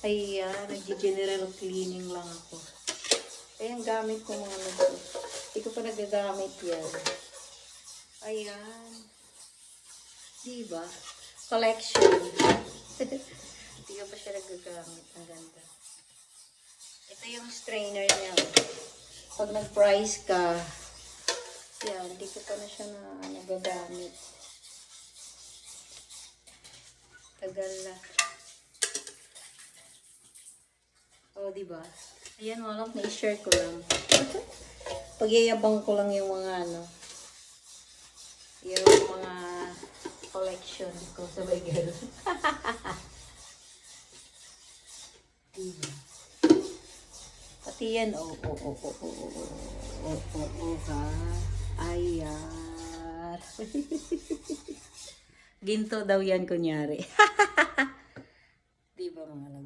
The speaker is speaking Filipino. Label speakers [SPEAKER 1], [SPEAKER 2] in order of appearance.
[SPEAKER 1] Ayan, nag-general cleaning lang ako. Ayan, gamit ko mga notebook. Hindi ko pa nagagamit yan. Ayan. Diba? Collection. Hindi ko pa siya nagagamit. Ang ganda. Ito yung strainer niya. Pag nag-price ka, yan, hindi ko pa na siya nagagamit. Tagal na. O, diba? Ayan, walang na-share ko lang. Pagyayabang ko lang yung mga yung mga collection ko sa bagay. Diba? Pati yan, ha. Ayan. Ginto daw yan, kunyari. Diba mga